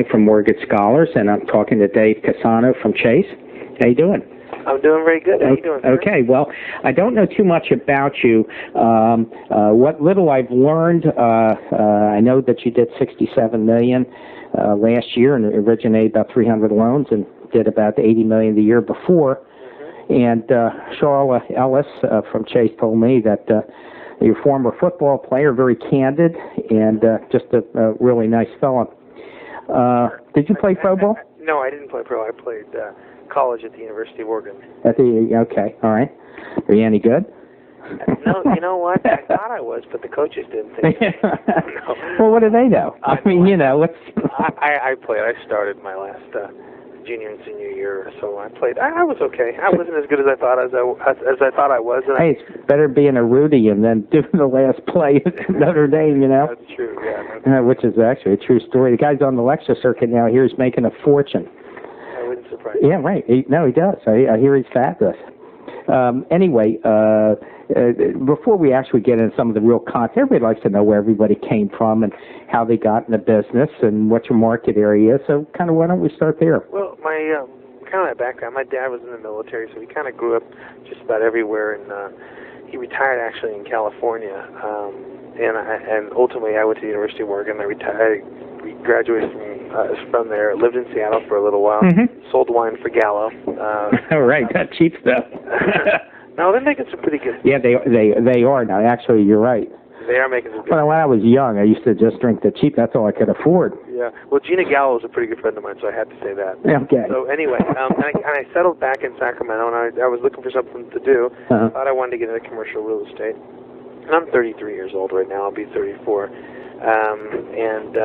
from Mortgage Scholars, and I'm talking to Dave Cusano from Chase. How you doing? I'm doing very good. How you doing, sir? Okay, well, I don't know too much about you. What little I've learned, I know that you did $67 million last year and originated about 300 loans and did about $80 million the year before. And Charla Ellis from Chase told me that you're a former football player, very candid, and just a really nice fellow. Did you play pro ball? No, I didn't play pro. I played college at the University of Oregon. Okay, all right. Are you any good? No, you know what? I thought I was, but the coaches didn't think so. No. Well, what do they know? I mean, you know, let's... I played. I started my last junior and senior year, so I played. I was okay. I wasn't as good as I thought I was. And hey, it's better being a Rudy and then doing the last play at Notre Dame, you know? That's true, yeah. Which is actually a true story. The guy's on the lecture circuit now here. He's making a fortune. That wouldn't surprise me. Yeah, right. He does. I hear he's fabulous. Anyway, before we actually get into some of the real content, everybody likes to know where everybody came from and how they got in the business and what your market area is. So kind of why don't we start there? Well, my kind of my background, my dad was in the military, so he kind of grew up just about everywhere, and he retired actually in California, and ultimately I went to the University of Oregon. I graduated from there, lived in Seattle for a little while, sold wine for Gallo. All right, got cheap stuff. No, they're making some pretty good stuff. Yeah, they are now. Actually, you're right. They are making some good But when I was young, I used to just drink the cheap. That's all I could afford. Yeah. Well, Gina Gallo was a pretty good friend of mine, so I had to say that. Okay. So anyway, and I settled back in Sacramento, and I was looking for something to do. Thought I wanted to get into commercial real estate. And I'm 33 years old right now. I'll be 34. And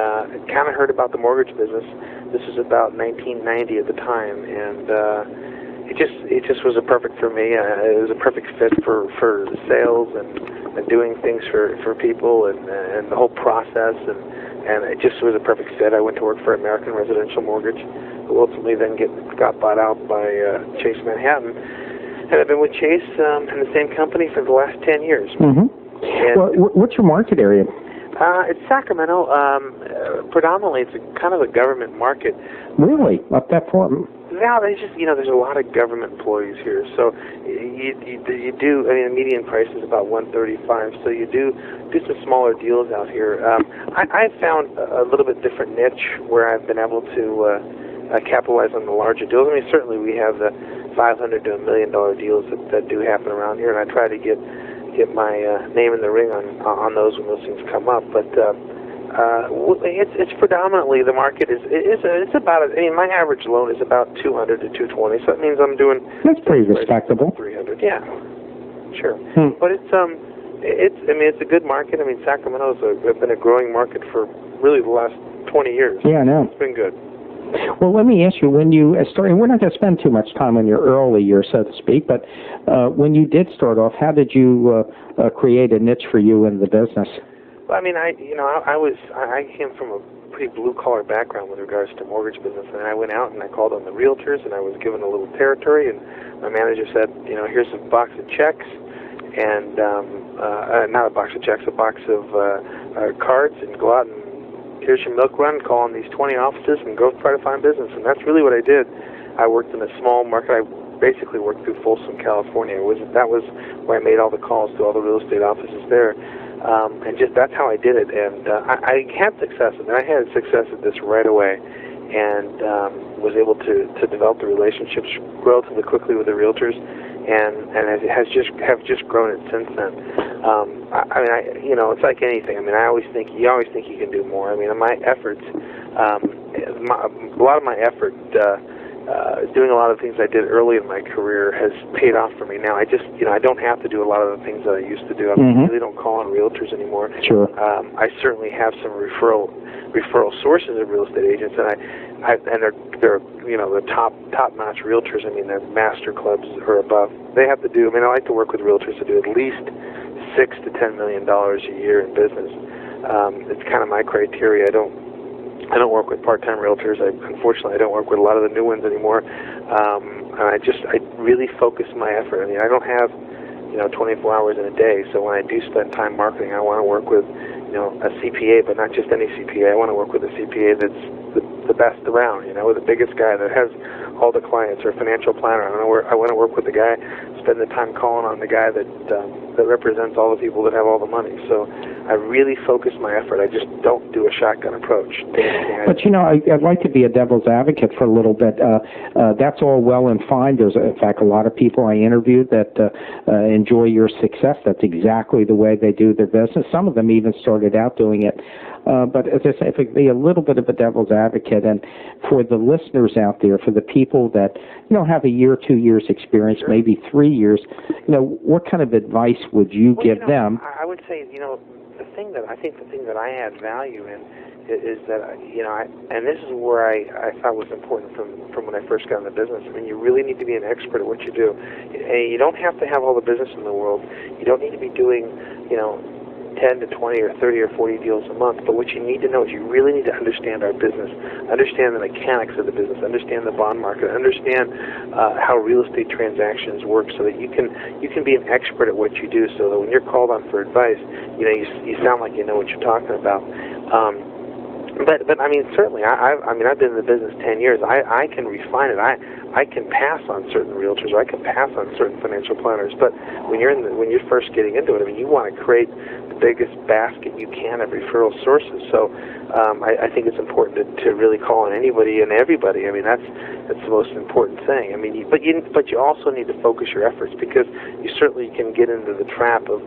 kind of heard about the mortgage business. This was about 1990 at the time, and it just was a perfect for me. It was a perfect fit for sales and doing things for people and the whole process, and it just was a perfect fit. I went to work for American Residential Mortgage, who ultimately then got bought out by Chase Manhattan, and I've been with Chase in the same company for the last 10 years. Well, what's your market area? It's Sacramento. Predominantly, it's kind of a government market. Really? Up that far? Yeah, there's just, there's a lot of government employees here. So you do, I mean, the median price is about $135. So you do some smaller deals out here. I found a little bit different niche where I've been able to capitalize on the larger deals. I mean, certainly we have the $500 to $1 million deals that do happen around here, and I try to get my name in the ring on those when those things come up. But it's predominantly the market it's about, I mean, my average loan is about 200 to 220, so that means I'm doing, that's pretty respectable. 300, yeah, sure. But it's I mean, it's a good market. I mean, Sacramento's been a growing market for really the last 20 years. Yeah, I know. It's been good. Well, let me ask you, when you started, we're not going to spend too much time on your early years, so to speak, but when you did start off, how did you create a niche for you in the business? Well, I mean, I came from a pretty blue-collar background with regards to mortgage business, and I went out and I called on the realtors, and I was given a little territory, and my manager said, here's a box of checks, and not a box of checks, a box of cards, and go out and here's your milk run, call on these 20 offices, and go try to find business. And that's really what I did. I worked in a small market. I basically worked through Folsom, California. That was where I made all the calls to all the real estate offices there. And just that's how I did it. And I had success. I mean, I had success at this right away, and was able to develop the relationships relatively quickly with the realtors. And it has just grown it since then. I mean, it's like anything. I mean, you always think you can do more. I mean, my efforts, a lot of my effort doing a lot of things I did early in my career has paid off for me. Now I just, I don't have to do a lot of the things that I used to do. I really don't call on realtors anymore. Sure. I certainly have some referral sources of real estate agents, and they're the top-notch realtors. I mean, they're master clubs or above. They have to do. I mean, I like to work with realtors to do at least $6 to $10 million a year in business. It's kind of my criteria. I don't work with part-time realtors. Unfortunately, I don't work with a lot of the new ones anymore. And I really focus my effort. I mean, I don't have 24 hours in a day. So when I do spend time marketing, I want to work with a CPA, but not just any CPA. I want to work with a CPA that's the best around, you know, the biggest guy that has all the clients, or financial planner. I want to work with the guy, spend the time calling on the guy that represents all the people that have all the money. So I really focus my effort. I just don't do a shotgun approach. But, you know, I'd like to be a devil's advocate for a little bit. That's all well and fine. There's, in fact, a lot of people I interviewed that enjoy your success. That's exactly the way they do their business. Some of them even started out doing it. But as I say, if I could be a little bit of a devil's advocate, and for the listeners out there, for the people that, you know, have a year, 2 years experience, maybe 3 years, you know, what kind of advice would you give them? I would say, you know, the thing that I add value in is that, you know, and this is where I thought was important from when I first got in the business. I mean, you really need to be an expert at what you do. And you don't have to have all the business in the world. You don't need to be doing, you know, 10 to 20 or 30 or 40 deals a month, but what you need to know is you really need to understand our business, understand the mechanics of the business, understand the bond market, understand how real estate transactions work, so that you can be an expert at what you do, so that when you're called on for advice, you know, you sound like you know what you're talking about. But I mean, certainly, I've been in the business 10 years. I can refine it. I can pass on certain realtors, or I can pass on certain financial planners. But when you're first getting into it, I mean, you want to create the biggest basket you can of referral sources. So I think it's important to really call on anybody and everybody. I mean, that's the most important thing. I mean, but you also need to focus your efforts, because you certainly can get into the trap of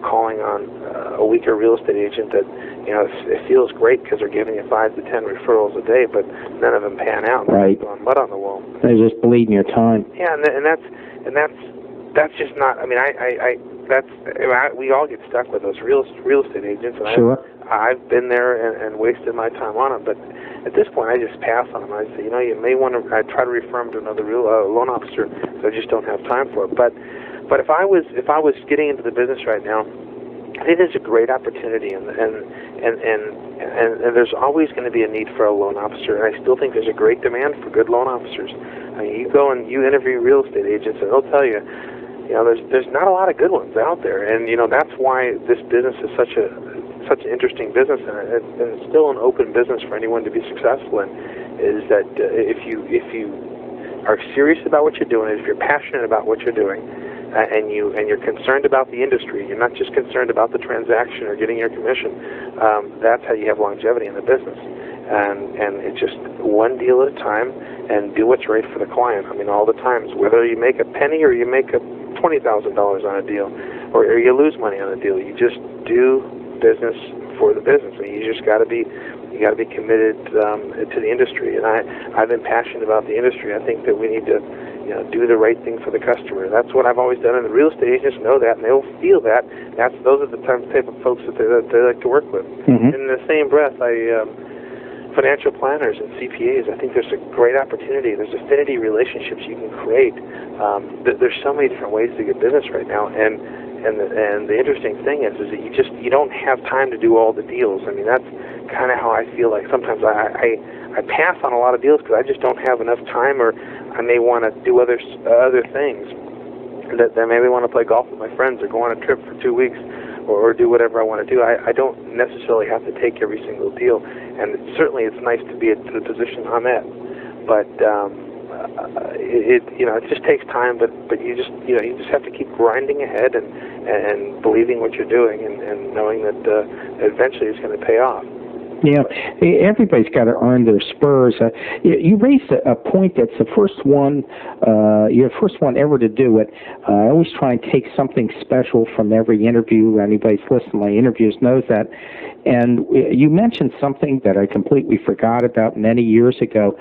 calling on a weaker real estate agent that, you know, it feels great because they're giving you 5 to 10 referrals a day, but none of them pan out. Right. They're throwing mud on the wall. They're just bleeding your time. Yeah, and that's just not. I mean, we all get stuck with those real estate agents. And sure. I've been there and wasted my time on them, but at this point, I just pass on them. I say, you know, you may want to. I try to refer them to another loan officer, so I just don't have time for it. But if I was getting into the business right now, I think there's a great opportunity, and there's always going to be a need for a loan officer, and I still think there's a great demand for good loan officers. I mean, you go and you interview real estate agents, and they'll tell you, you know, there's not a lot of good ones out there, and you know that's why this business is such an interesting business, and it's still an open business for anyone to be successful in. Is that if you are serious about what you're doing, if you're passionate about what you're doing, and you're concerned about the industry, you're not just concerned about the transaction or getting your commission, that's how you have longevity in the business. And it's just one deal at a time, and do what's right for the client. I mean, all the times, whether you make a penny or you make $20,000 on a deal, or you lose money on a deal, you just do business for the business. I mean, you just got to be committed to the industry. And I've been passionate about the industry. I think that we need to, you know, do the right thing for the customer. That's what I've always done, and the real estate agents know that, and they'll feel that. Those are the type of folks that they like to work with. Mm-hmm. In the same breath, financial planners and CPAs, I think there's a great opportunity. There's affinity relationships you can create. There's so many different ways to get business right now, and the interesting thing is that you don't have time to do all the deals. I mean, that's kind of how I feel like sometimes I pass on a lot of deals because I just don't have enough time, or I may want to do other things. That I maybe want to play golf with my friends, or go on a trip for 2 weeks, or do whatever I want to do. I don't necessarily have to take every single deal, and certainly it's nice to be at the position I'm at. But it just takes time. But you just have to keep grinding ahead and believing what you're doing, and knowing that eventually it's going to pay off. Yeah, everybody's got to earn their spurs. You raised a point that's the first one, you're the first one ever to do it. I always try and take something special from every interview. Anybody's listened to my interviews knows that. And you mentioned something that I completely forgot about many years ago.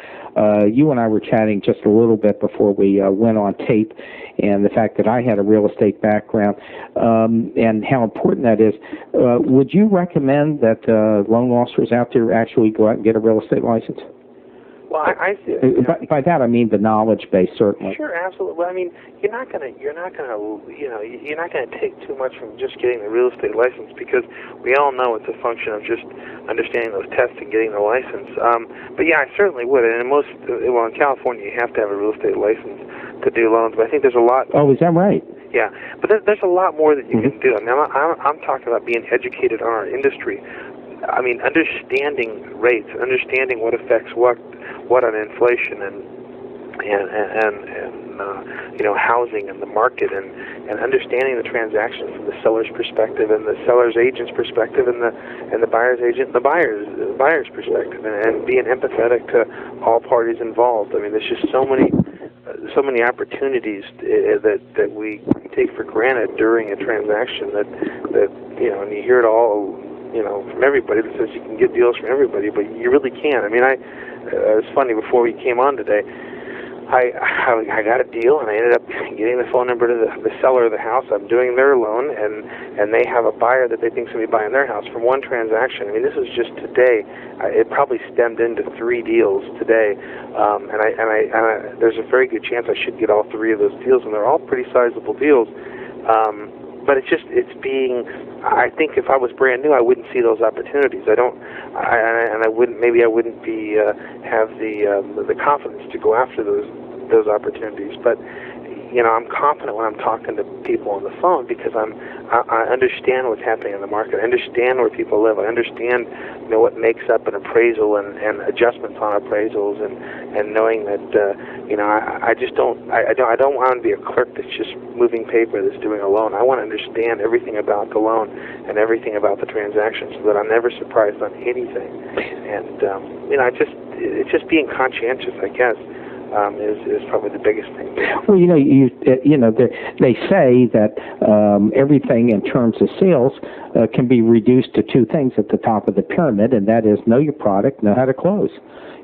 You and I were chatting just a little bit before we went on tape, and the fact that I had a real estate background, and how important that is. Would you recommend that loan officers out there actually go out and get a real estate license? Well, I see. By that I mean the knowledge base, certainly. Sure, absolutely. Well, I mean, you're not gonna take too much from just getting the real estate license, because we all know it's a function of just understanding those tests and getting the license. But yeah, I certainly would. And in California, you have to have a real estate license to do loans. But I think there's a lot. Oh, is that right? Yeah, but there's a lot more that you can do. I mean, I'm talking about being educated on our industry. I mean, understanding rates, understanding what affects what on inflation and housing and the market, and understanding the transaction from the seller's perspective and the seller's agent's perspective and the buyer's agent and the buyer's perspective, and being empathetic to all parties involved. I mean, there's just so many opportunities that we take for granted during a transaction that and you hear it all from everybody that says you can get deals from everybody, but you really can't. I mean, it's funny, before we came on today, I got a deal, and I ended up getting the phone number to the seller of the house. I'm doing their loan, and they have a buyer that they think is going to be buying their house from one transaction. I mean, this was just today. It probably stemmed into 3 deals today, and there's a very good chance I should get all 3 of those deals, and they're all pretty sizable deals. But it's being. I think if I was brand new, I wouldn't see those opportunities. I wouldn't be have the confidence to go after those opportunities. But I'm confident when I'm talking to people on the phone, because I understand what's happening in the market. I understand where people live. I understand what makes up an appraisal and adjustments on appraisals, and knowing that I don't want to be a clerk that's just moving paper, that's doing a loan. I want to understand everything about the loan and everything about the transaction, so that I'm never surprised on anything. And it's just being conscientious, I guess. Is probably the biggest thing. Well, they say that everything in terms of sales can be reduced to 2 things at the top of the pyramid, and that is know your product, know how to close,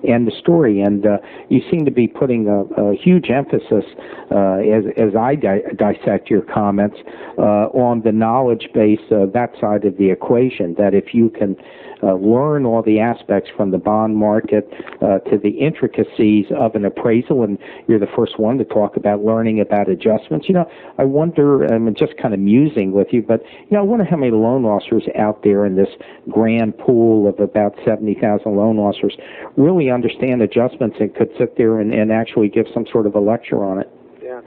and the story. And you seem to be putting a huge emphasis, as I dissect your comments, on the knowledge base, that side of the equation, that if you can learn all the aspects from the bond market to the intricacies of an appraisal, and you're the first one to talk about learning about adjustments. I wonder, I'm just kind of musing with you, but I wonder how many loan officers out there in this grand pool of about 70,000 loan officers really understand adjustments and could sit there and actually give some sort of a lecture on it. Yeah.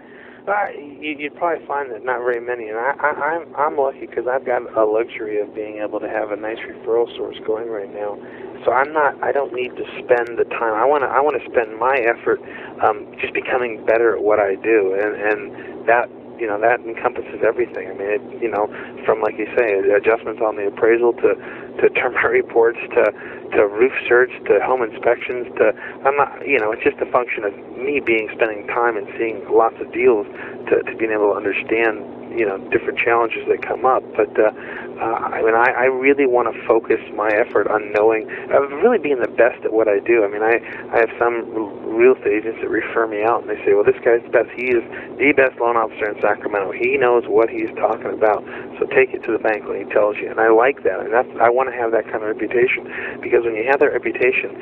You'd probably find that not very many, and I'm lucky because I've got a luxury of being able to have a nice referral source going right now. So I don't need to spend the time. I want to spend my effort just becoming better at what I do, and that encompasses everything. I mean, from, like you say, adjustments on the appraisal to termite reports to roof search to home inspections it's just a function of me spending time and seeing lots of deals to being able to understand different challenges that come up. But I really want to focus my effort on really being the best at what I do. I mean, I have some real estate agents that refer me out, and they say, well, this guy's the best. He is the best loan officer in Sacramento. He knows what he's talking about, so take it to the bank when he tells you. And I like that, and I want to have that kind of reputation, because when you have that reputation,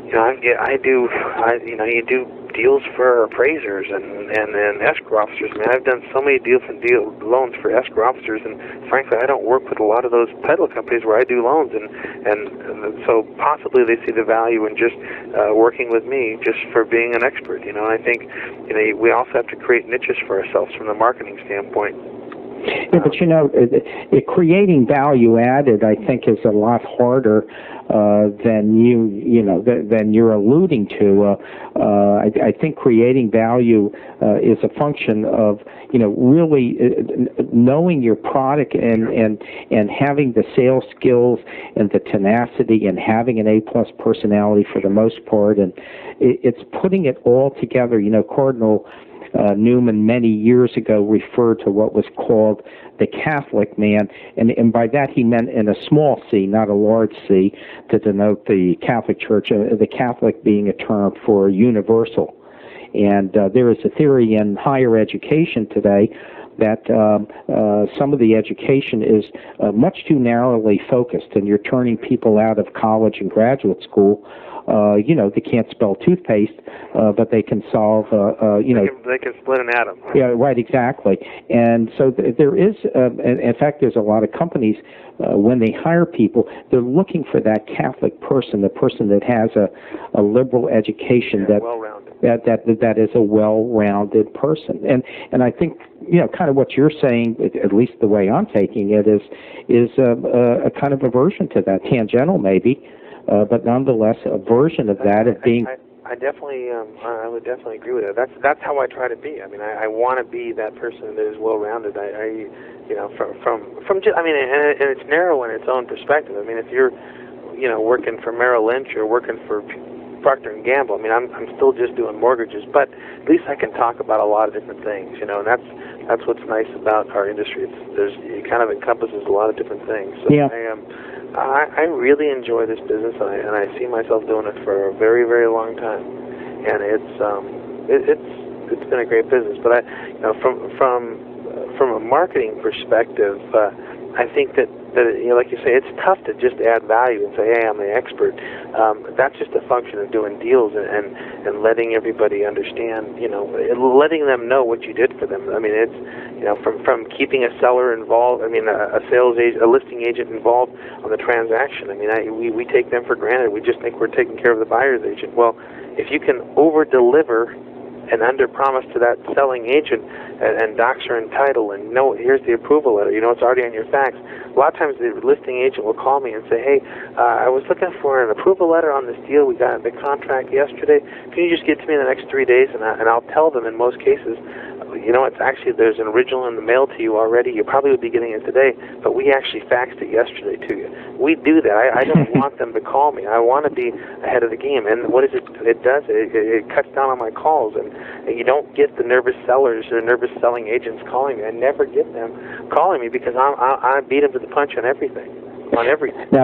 you do deals for appraisers and escrow officers. I mean, I've done so many loans for escrow officers, and frankly, I don't work with a lot of those title companies where I do loans, and so possibly they see the value in just working with me just for being an expert. And I think we also have to create niches for ourselves from the marketing standpoint. Yeah, but creating value added, I think, is a lot harder than than you're alluding to. I think creating value is a function of really knowing your product and having the sales skills and the tenacity and having an A+ personality for the most part, and it's putting it all together. Cardinal Newman many years ago referred to what was called the Catholic man, and by that he meant in a small c, not a large c, to denote the Catholic Church, the Catholic being a term for universal. And there is a theory in higher education today that some of the education is much too narrowly focused, and you're turning people out of college and graduate school. They can't spell toothpaste, but they can solve, They can split an atom. Yeah, right, exactly. And so there is, in fact, there's a lot of companies, when they hire people, they're looking for that Catholic person, the person that has a liberal education, well-rounded. that is a well-rounded person. And I think, kind of what you're saying, at least the way I'm taking it, is a kind of a version to that, tangential maybe, but nonetheless a version of that of being. I definitely, I would definitely agree with that. That's how I try to be. I mean, I want to be that person that is well-rounded. From just, I mean, and it's narrow in its own perspective. I mean, if you're, working for Merrill Lynch or working for Procter and Gamble, I mean, I'm still just doing mortgages, but at least I can talk about a lot of different things, and that's what's nice about our industry. It kind of encompasses a lot of different things. So yeah. I really enjoy this business, and I see myself doing it for a very, very long time, and it's been a great business. But from a marketing perspective, I think that like you say, it's tough to just add value and say, hey, I'm the expert. That's just a function of doing deals and letting everybody understand, letting them know what you did for them. I mean, it's, from keeping a seller involved, I mean, a sales agent, a listing agent involved on the transaction. I mean, we take them for granted. We just think we're taking care of the buyer's agent. Well, if you can over-deliver and under-promise to that selling agent and docs are in title and here's the approval letter, it's already on your fax. A lot of times the listing agent will call me and say, hey, I was looking for an approval letter on this deal. We got the contract yesterday. Can you just get to me in the next 3 days? And I'll tell them in most cases, it's actually, there's an original in the mail to you already. You probably would be getting it today, but we actually faxed it yesterday to you. We do that. I don't want them to call me. I want to be ahead of the game. And what is it? It does. It cuts down on my calls, and you don't get the nervous sellers or nervous selling agents calling me. I never get them calling me because I beat them to the punch on everything. Now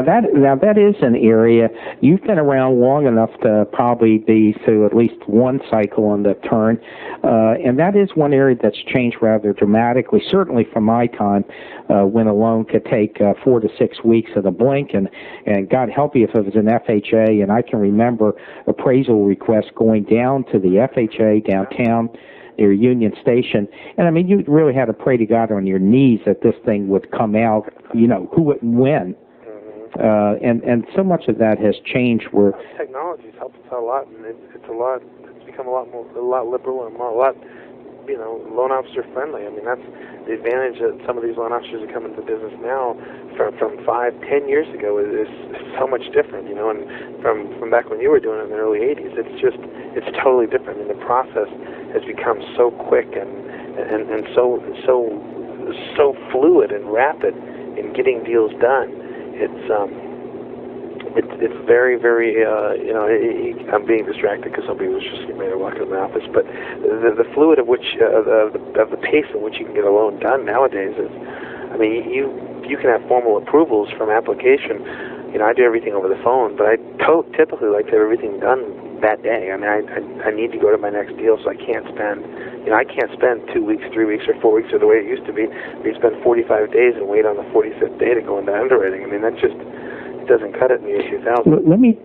that is an area you've been around long enough to probably be through at least one cycle on the turn, and that is one area that's changed rather dramatically. Certainly from my time, when a loan could take 4 to 6 weeks of the blink, and God help you if it was an FHA. And I can remember appraisal requests going down to the FHA downtown near Union Station, and I mean, you really had to pray to God on your knees that this thing would come out, who and when. And so much of that has changed. Where technology's helped us out a lot, and it's become a lot liberal and a lot, loan officer friendly. I mean, that's the advantage that some of these loan officers that come into business now from 5-10 years ago is so much different, and from back when you were doing it in the early 80s, it's totally different, and the process has become so quick and so fluid and rapid in getting deals done. It's very, very, I'm being distracted because somebody was just getting ready to walk into the office, but the fluid of which, of the pace at which you can get a loan done nowadays is, I mean, you can have formal approvals from application. I do everything over the phone, but I typically like to have everything done that day. I mean, I need to go to my next deal, so I can't spend 2 weeks, 3 weeks, or 4 weeks, or the way it used to be. We spend 45 days and wait on the 45th day to go into underwriting. I mean, that just doesn't cut it in the year 2000. Let me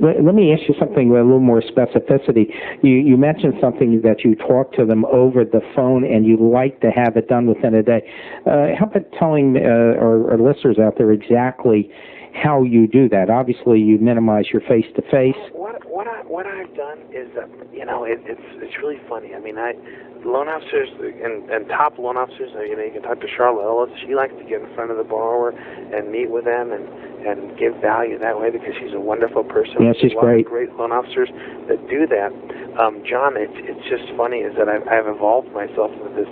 ask you something with a little more specificity. You mentioned something that you talk to them over the phone and you like to have it done within a day. How about telling our listeners out there exactly how you do that? Obviously, you minimize your face-to-face. What I've done is, it's really funny. I mean, loan officers and top loan officers, you can talk to Charlotte Ellis. She likes to get in front of the borrower and meet with them and give value that way because she's a wonderful person. Yeah, she's great. Great loan officers that do that. John, it's just funny is that I've evolved myself into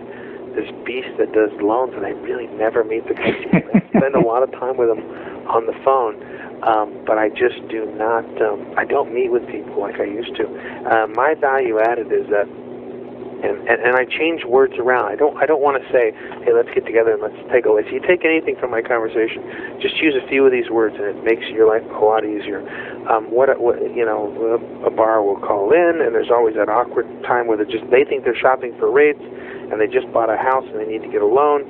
this beast that does loans, and I really never meet the customer. I spend a lot of time with them on the phone, but I just do not. I don't meet with people like I used to. My value added is that, and I change words around. I don't want to say, hey, let's get together and let's take a look. If you take anything from my conversation, just use a few of these words, and it makes your life a lot easier. A borrower will call in, and there's always that awkward time where they think they're shopping for rates, and they just bought a house and they need to get a loan.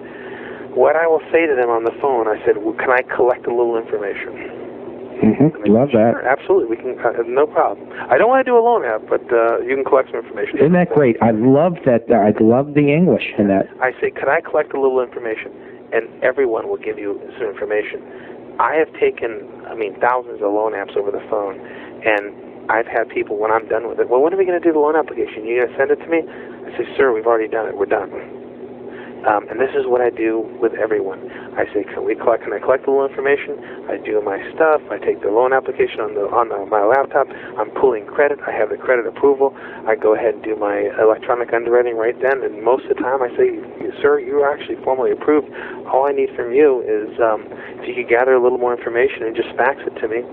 What I will say to them on the phone, I said, well, can I collect a little information? Mm-hmm. Love that. Sure, absolutely. We can, no problem. I don't want to do a loan app, but you can collect some information. Isn't that great? I love that. I love the English in that. I say, can I collect a little information? And everyone will give you some information. I have taken, thousands of loan apps over the phone, and I've had people, when I'm done with it, well, when are we going to do the loan application? You going to send it to me? I say, sir, we've already done it. We're done. And this is what I do with everyone. I say, can I collect a little information? I do my stuff. I take the loan application on my laptop. I'm pulling credit. I have the credit approval. I go ahead and do my electronic underwriting right then. And most of the time I say, sir, you're actually formally approved. All I need from you is if you could gather a little more information and just fax it to me.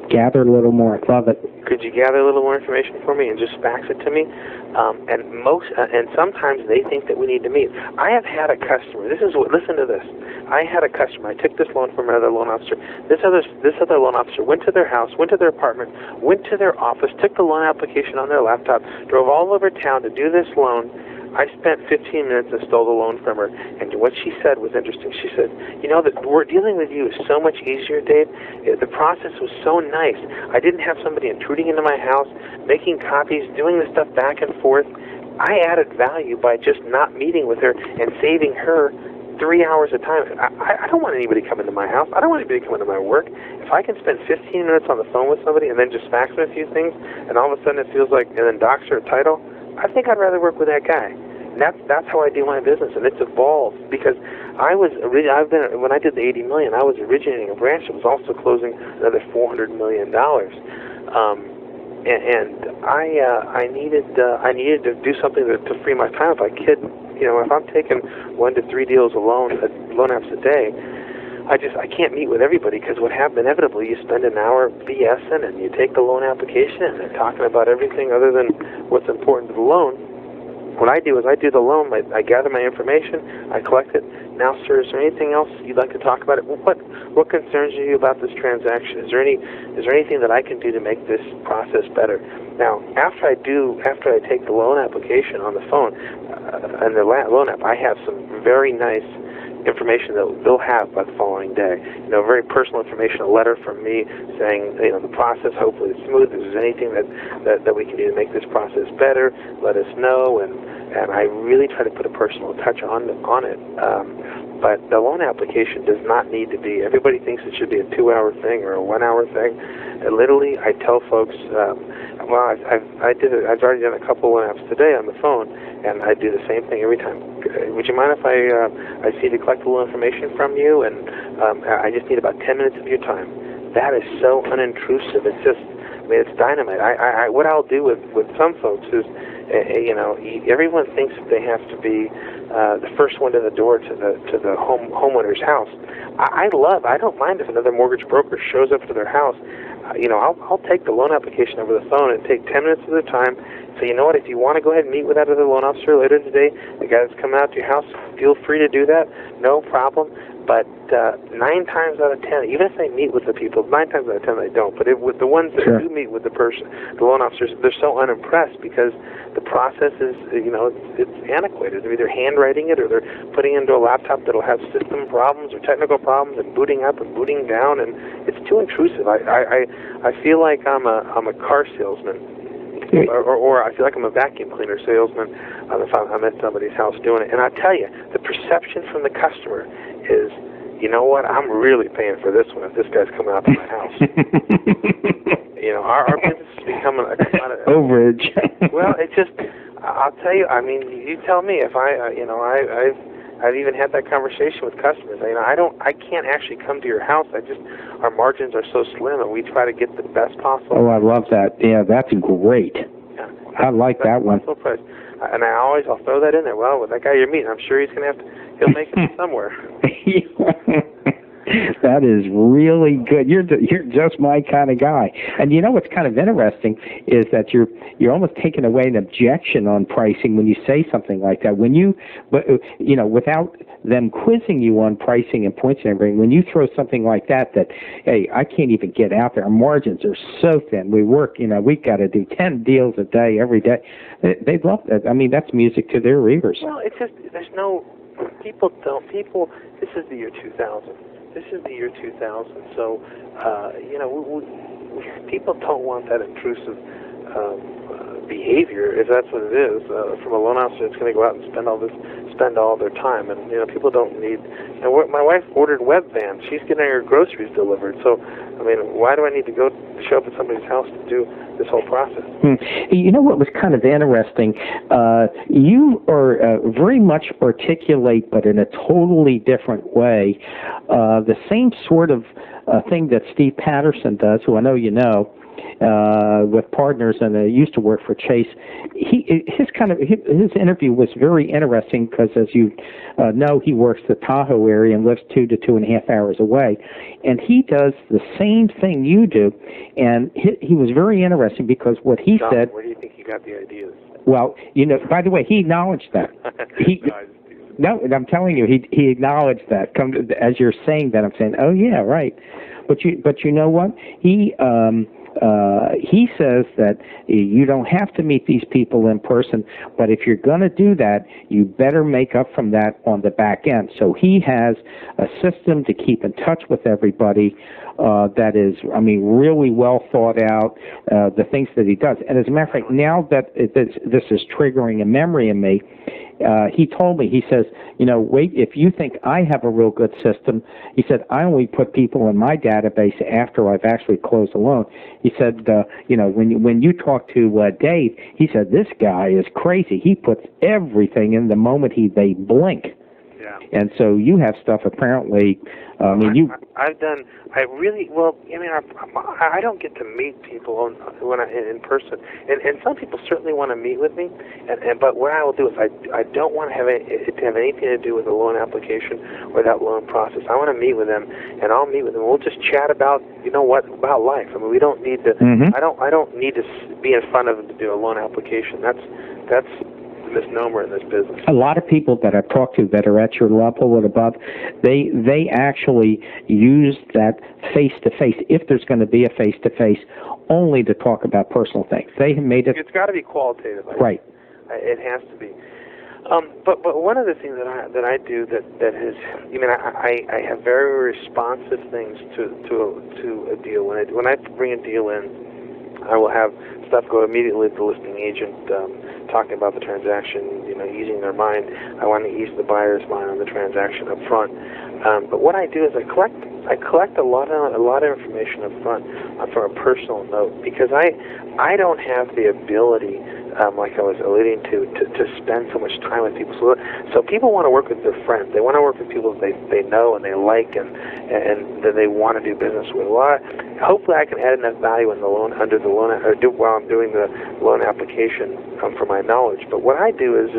Gather a little more. Love it. Could you gather a little more information for me and just fax it to me? And sometimes they think that we need to meet. I have had a customer. Listen to this. I had a customer. I took this loan from another loan officer. This other loan officer went to their house, went to their apartment, went to their office, took the loan application on their laptop, drove all over town to do this loan. I spent 15 minutes and stole the loan from her, and what she said was interesting. She said, you know, that we're dealing with you is so much easier, Dave. The process was so nice. I didn't have somebody intruding into my house, making copies, doing the stuff back and forth. I added value by just not meeting with her and saving her 3 hours of time. I don't want anybody coming to my house. I don't want anybody coming to my work. If I can spend 15 minutes on the phone with somebody and then just fax them a few things, and all of a sudden it feels like, and then docs her a title, I think I'd rather work with that guy. And that's how I do my business, and it's evolved because when I did the $80 million, I was originating a branch that was also closing another $400 million. And I needed to do something to free my time. If I'm taking 1 to 3 deals loan apps a day, I can't meet with everybody because what happens inevitably, you spend an hour BSing and you take the loan application and they're talking about everything other than what's important to the loan. What I do is I do the loan, I gather my information, I collect it. Now, sir, is there anything else you'd like to talk about? What concerns you about this transaction? Is there anything that I can do to make this process better? Now, after I take the loan application on the phone and the loan app, I have some very nice information that they'll have by the following day. Very personal information, a letter from me saying, the process hopefully is smooth. If there's anything that we can do to make this process better, let us know. And I really try to put a personal touch on it. But the loan application does not need to be. Everybody thinks it should be a 2-hour thing or a 1-hour thing. And literally, I tell folks, I've already done a couple loan apps today on the phone, and I do the same thing every time. Would you mind if I see the collectible information from you? And I just need about 10 minutes of your time. That is so unintrusive. It's just, it's dynamite. What I'll do with some folks is, everyone thinks that they have to be the first one to the door to the homeowner's house. I don't mind if another mortgage broker shows up to their house. I'll take the loan application over the phone and take 10 minutes of their time. So you know what? If you want to go ahead and meet with that other loan officer later today, the guy that's coming out to your house, feel free to do that. No problem. But 9 times out of 10, even if they meet with the people, 9 times out of 10 they don't. But with the ones that do meet with the person, the loan officers, they're so unimpressed because the process is, it's antiquated. They're either handwriting it or they're putting it into a laptop that'll have system problems or technical problems and booting up and booting down, and it's too intrusive. I feel like I'm a car salesman. Or I feel like I'm a vacuum cleaner salesman if I'm at somebody's house doing it. And I tell you, the perception from the customer is, you know what, I'm really paying for this one if this guy's coming out to my house. Our business is becoming a commodity. Overage. Well, it's just, I'll tell you, you tell me if I've even had that conversation with customers. I can't actually come to your house. Our margins are so slim, and we try to get the best possible. Oh, I love that. Yeah, that's great. Yeah. I like that one. Price. And I'll throw that in there. Well, with that guy you're meeting, I'm sure he'll make it somewhere. That is really good. You're just my kind of guy. And what's kind of interesting is that you're almost taking away an objection on pricing when you say something like that. Without them quizzing you on pricing and points and everything, when you throw something like that, hey, I can't even get out there. Our margins are so thin. We work, we've got to do 10 deals a day every day. They love that. That's music to their ears. Well, it's just this is the year 2000. This is the year 2000, so, people don't want that intrusive behavior, if that's what it is, from a loan officer that's going to go out and spend all their time. And, people don't need, my wife ordered web vans. She's getting her groceries delivered, so, why do I need to go to show up at somebody's house to do this whole process. You know what was kind of interesting? You are very much articulate, but in a totally different way, the same sort of thing that Steve Patterson does, who I know you know, with partners, and used to work for Chase. His interview was very interesting because, as you know, he works the Tahoe area and lives 2 to 2.5 hours away, and he does the same thing you do. And he was very interesting because what he John, said. Where do you think he got the ideas? Well, you know, by the way, he acknowledged that. No, I'm telling you, he acknowledged that. As you're saying that, I'm saying, oh yeah, right. But you know what? He says that you don't have to meet these people in person, but if you're going to do that, you better make up from that on the back end. So he has a system to keep in touch with everybody that is, I mean, really well thought out, the things that he does. And as a matter of fact, now that this is triggering a memory in me, he told me, he says, you know, wait, if you think I have a real good system, he said, I only put people in my database after I've actually closed a loan. He said, you know, when you talk to Dave, he said, this guy is crazy. He puts everything in the moment they blink. Yeah. And so you have stuff apparently. I don't get to meet people in person, and some people certainly want to meet with me. But what I will do is I don't want to have anything to do with the loan application or that loan process. I want to meet with them, and I'll meet with them. We'll just chat about about life. I mean, we don't need to. Mm-hmm. I don't need to be in front of them to do a loan application. That's misnomer in this business. A lot of people that I've talked to that are at your level and above, they actually use that face-to-face, if there's going to be a face-to-face, only to talk about personal things. They have made it... It's got to be qualitative. Right. It has to be. But one of the things that I do that is, I have very responsive things to a deal. When I bring a deal in, I will have stuff go immediately to the listing agent, talking about the transaction, easing their mind. I want to ease the buyer's mind on the transaction up front. But what I do is I collect a lot of information up front from a personal note, because I don't have the ability, like I was alluding to spend so much time with people. So people want to work with their friends. They want to work with people that they know and they like and that they want to do business with. Well, hopefully I can add enough value in while I'm doing the loan application for my knowledge. But what I do is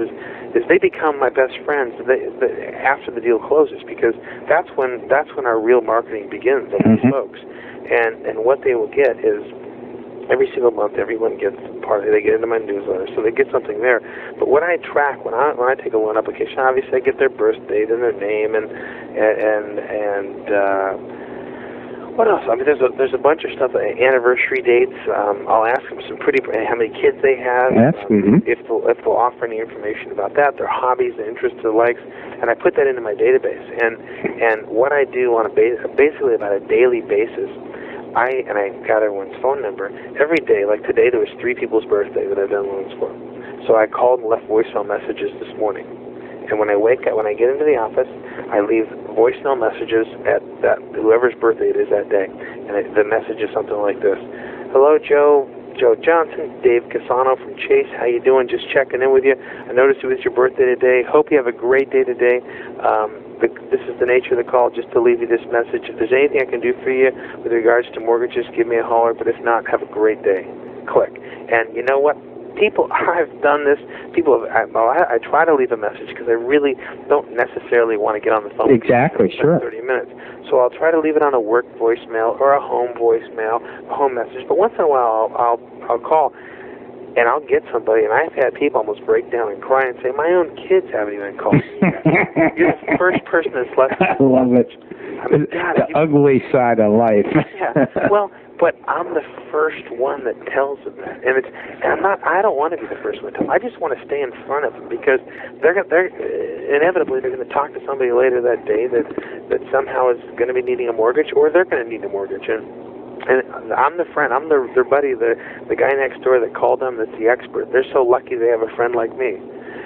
they become my best friends after the deal closes, because that's when our real marketing begins with these folks. And what they will get is, every single month, everyone gets they get into my newsletter, so they get something there. But what I track when I take a loan application, obviously I get their birth date and their name and what else? I mean, there's a bunch of stuff, anniversary dates. I'll ask them how many kids they have, if they'll offer any information about that, their hobbies, their interests, their likes, and I put that into my database. And what I do on basically about a daily basis, I got everyone's phone number every day. Like today, there was 3 people's birthday that I've done loans for. So I called and left voicemail messages this morning. And when I get into the office, I leave voicemail messages at whoever's birthday it is that day. And the message is something like this: "Hello, Joe Johnson, Dave Cusano from Chase. How you doing? Just checking in with you. I noticed it was your birthday today. Hope you have a great day today. This is the nature of the call, just to leave you this message. If there's anything I can do for you with regards to mortgages, give me a holler. But if not, have a great day." Click. And you know what? I've done this. I try to leave a message because I really don't necessarily want to get on the phone. Exactly, for 30 minutes. So I'll try to leave it on a work voicemail or a home voicemail, a home message. But once in a while, I'll call, and I'll get somebody. And I've had people almost break down and cry and say, "My own kids haven't even called me yet." You're the first person that's left. I love it. I mean, God, the ugly side of life. Yeah. Well, but I'm the first one that tells them that, and I don't want to be the first one to tell them. I just want to stay in front of them, because they're inevitably going to talk to somebody later that day that somehow is going to be needing a mortgage, or they're going to need a mortgage, and I'm the friend. I'm their buddy, the guy next door that called them. That's the expert. They're so lucky they have a friend like me,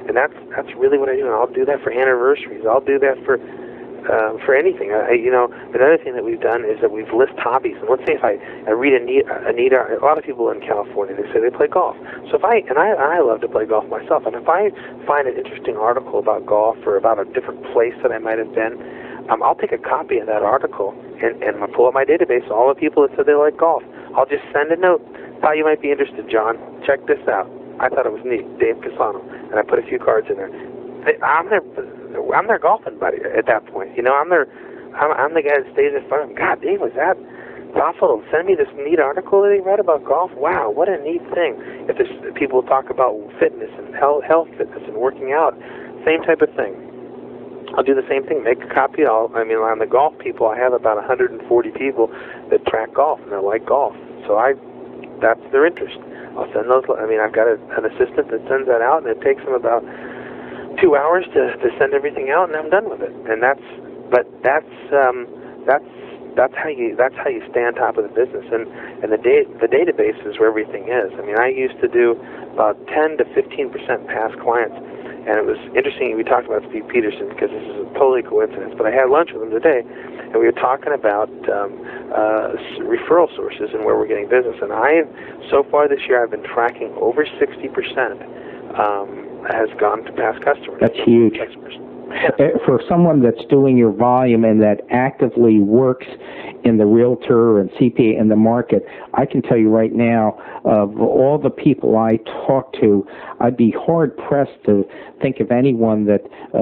and that's really what I do. And I'll do that for anniversaries. I'll do that for for anything. Another thing that we've done is that we've listed hobbies. And let's say if I read a lot of people in California, they say they play golf. So if I love to play golf myself, and if I find an interesting article about golf or about a different place that I might have been, I'll take a copy of that article and I'll pull up my database, all the people that said they like golf. I'll just send a note. Thought you might be interested, John. Check this out. I thought it was neat. Dave Cusano. And I put a few cards in there. I'm their golfing buddy at that point. I'm the guy that stays in front of him. God, Dave was that thoughtful to send me this neat article that he read about golf. Wow, what a neat thing. If there's people talk about fitness and health fitness and working out, same type of thing. I'll do the same thing, make a copy. On the golf people, I have about 140 people that track golf and they like golf. So that's their interest. I'll send those. I've got an assistant that sends that out, and it takes them about 2 hours to send everything out, and I'm done with it. And that's how you stay on top of the business. And the database is where everything is. I used to do about 10 to 15% past clients. And it was interesting, we talked about Steve Peterson because this is a totally coincidence, but I had lunch with him today, and we were talking about referral sources and where we're getting business. And so far this year, I've been tracking over 60% has gone to past customers. That's huge. For someone that's doing your volume and that actively works in the realtor and CPA in the market, I can tell you right now, of all the people I talk to, I'd be hard-pressed to think of anyone that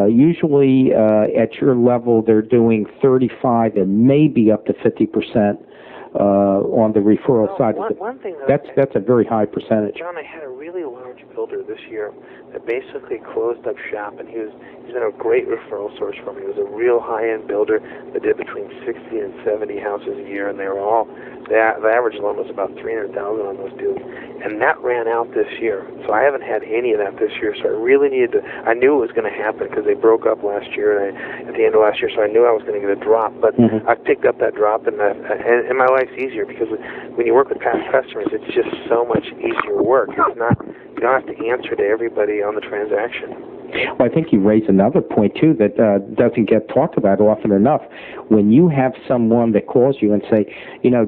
usually at your level they're doing 35 and maybe up to 50% on the referral side. One thing that's a very high percentage. John, I had a really large builder this year that basically closed up shop, and he's been a great referral source for me. He was a real high-end builder that did between 60 and 70 houses a year, and they were all, the average loan was about $300,000 on those deals, and that ran out this year. So I haven't had any of that this year, so I really needed to, I knew it was going to happen because they broke up last year, and at the end of last year, so I knew I was going to get a drop, but I picked up that drop, and my life's easier because when you work with past customers, it's just so much easier work. It's not, you don't have to answer to everybody on the transaction. Well, I think you raise another point, too, that doesn't get talked about often enough. When you have someone that calls you and say,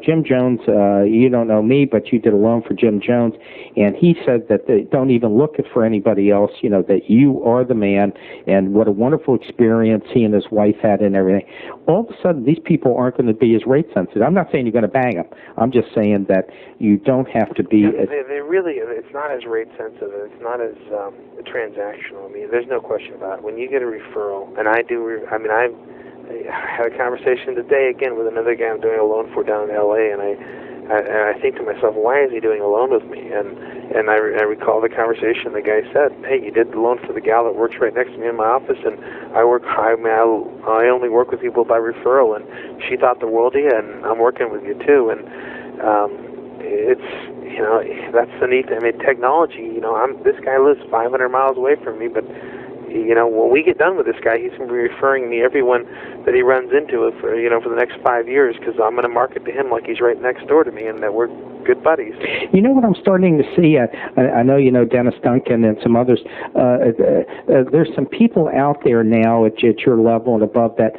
Jim Jones, you don't know me, but you did a loan for Jim Jones, and he said that they don't even look for anybody else, that you are the man, and what a wonderful experience he and his wife had and everything. All of a sudden, these people aren't going to be as rate sensitive. I'm not saying you're going to bang them. I'm just saying that you don't have to be... They really, it's not as rate sensitive. It's not as transactional. There's no question about it. When you get a referral, and I had a conversation today again with another guy I'm doing a loan for down in L.A., and I think to myself, why is he doing a loan with me? And I recall the conversation. The guy said, hey, you did the loan for the gal that works right next to me in my office, and I only work with people by referral, and she thought the world of you, and I'm working with you too. And it's, that's the neat thing. Technology, this guy lives 500 miles away from me, but when we get done with this guy, he's going to be referring me everyone that he runs into for the next 5 years, because I'm going to market to him like he's right next door to me, and that we're good buddies. You know what I'm starting to see? I know you know Dennis Duncan and some others. There's some people out there now at your level and above that.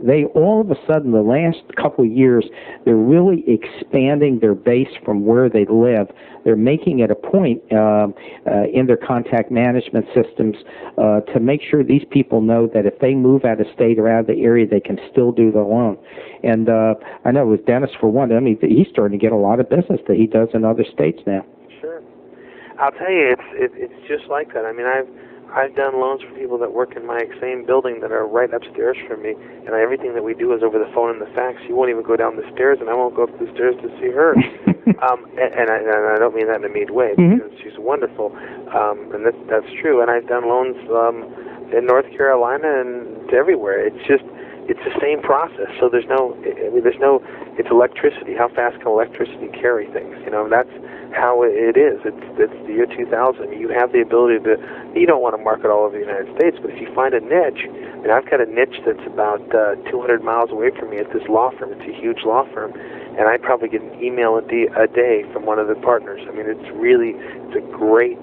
They all of a sudden, the last couple of years, they're really expanding their base from where they live. They're making it a point in their contact management systems to make sure these people know that if they move out of state or out of the area, they can still do the loan. And I know with Dennis, for one, he's starting to get a lot of business that he does in other states now. Sure. I'll tell you, it's just like that. I've done loans for people that work in my same building that are right upstairs from me, and everything that we do is over the phone and the fax. You won't even go down the stairs, and I won't go up the stairs to see her. And I don't mean that in a mean way, because she's wonderful, and that's true. And I've done loans in North Carolina and everywhere. It's the same process. So there's no, it's electricity. How fast can electricity carry things? That's how it is. It's the year 2000. You have the ability to, you don't want to market all over the United States, but if you find a niche, and I've got a niche that's about 200 miles away from me at this law firm. It's a huge law firm, and I probably get an email a day from one of the partners. It's a great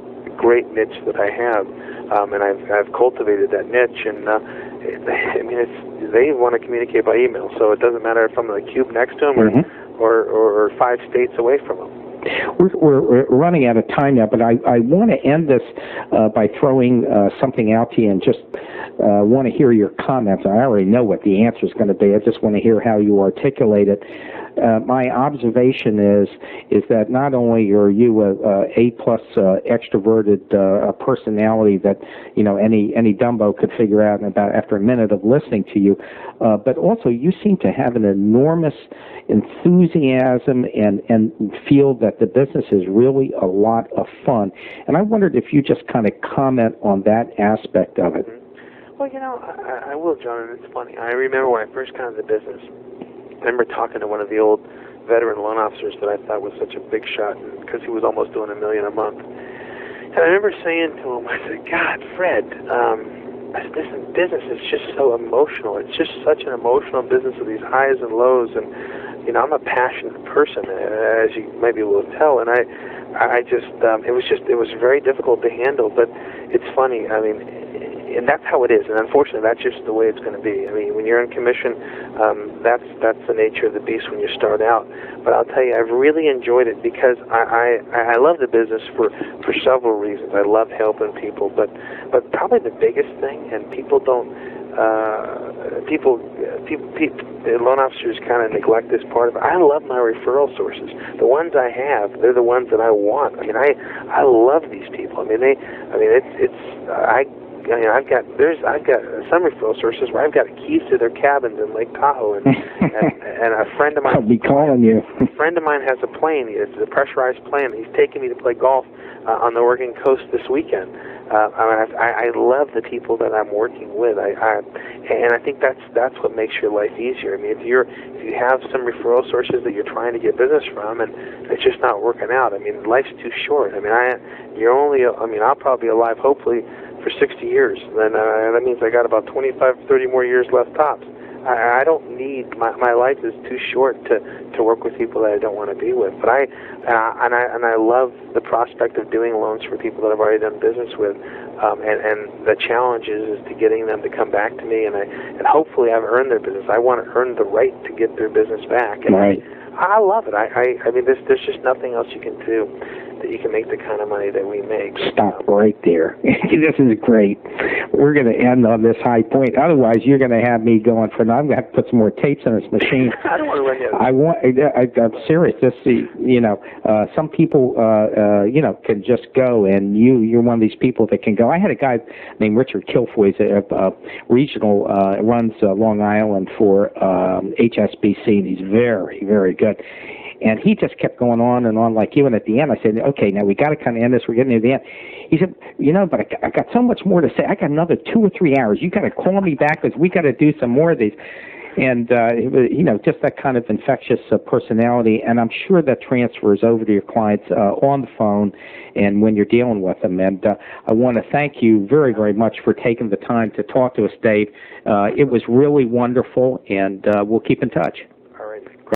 niche that I have. and I've cultivated that niche. And I mean, they want to communicate by email, so it doesn't matter if I'm in the cube next to them or 5 states away from them. We're running out of time now, but I want to end this by throwing something out to you, and just want to hear your comments. I already know what the answer is going to be. I just want to hear how you articulate it. My observation is that not only are you a plus extroverted personality that any Dumbo could figure out in about after a minute of listening to you, but also you seem to have an enormous enthusiasm and feel that the business is really a lot of fun. And I wondered if you just kind of comment on that aspect of it. Well, I will, John, and it's funny. I remember when I first got into the business, I remember talking to one of the old veteran loan officers that I thought was such a big shot because he was almost doing $1 million a month. And I remember saying to him, I said, God, Fred, this business is just so emotional. It's just such an emotional business with these highs and lows. And, I'm a passionate person, as you might be able to tell. And I just, it was very difficult to handle. But it's funny, I mean, and that's how it is, and unfortunately, that's just the way it's going to be. I mean, when you're in commission, that's the nature of the beast when you start out. But I'll tell you, I've really enjoyed it because I love the business for several reasons. I love helping people, but probably the biggest thing, and people don't, loan officers kind of neglect this part of it. I love my referral sources. The ones I have, they're the ones that I want. I mean, I love these people. I've got some referral sources where I've got keys to their cabins in Lake Tahoe, and a friend of mine. I'll be calling you. A friend of mine has a plane. It's a pressurized plane. He's taking me to play golf on the Oregon coast this weekend. I love the people that I'm working with. And I think that's what makes your life easier. I mean, if you have some referral sources that you're trying to get business from, and it's just not working out. I mean, life's too short. I mean, I'll probably be alive, hopefully, for 60 years. Then that means I got about 25, 30 more years left tops. I don't need, my life is too short to work with people that I don't want to be with. But I love the prospect of doing loans for people that I've already done business with. And the challenge is to getting them to come back to me, and hopefully I've earned their business. I want to earn the right to get their business back. And right. I love it. I mean, there's just nothing else you can do that you can make the kind of money that we make. Stop right there. This is great. We're going to end on this high point. Otherwise, you're going to have me going for now. I'm going to have to put some more tapes in this machine. I don't want to run you. I'm serious. This, some people, can just go, and you're one of these people that can go. I had a guy named Richard Kilfoy, regional, runs Long Island for HSBC, and he's very, very good. And he just kept going on and on like you. And at the end, I said, okay, now we got to kind of end this. We're getting near the end. He said, but I got so much more to say. I got another 2 or 3 hours. You got to call me back because we got to do some more of these. And, just that kind of infectious personality. And I'm sure that transfers over to your clients on the phone and when you're dealing with them. And I want to thank you very, very much for taking the time to talk to us, Dave. It was really wonderful, and we'll keep in touch.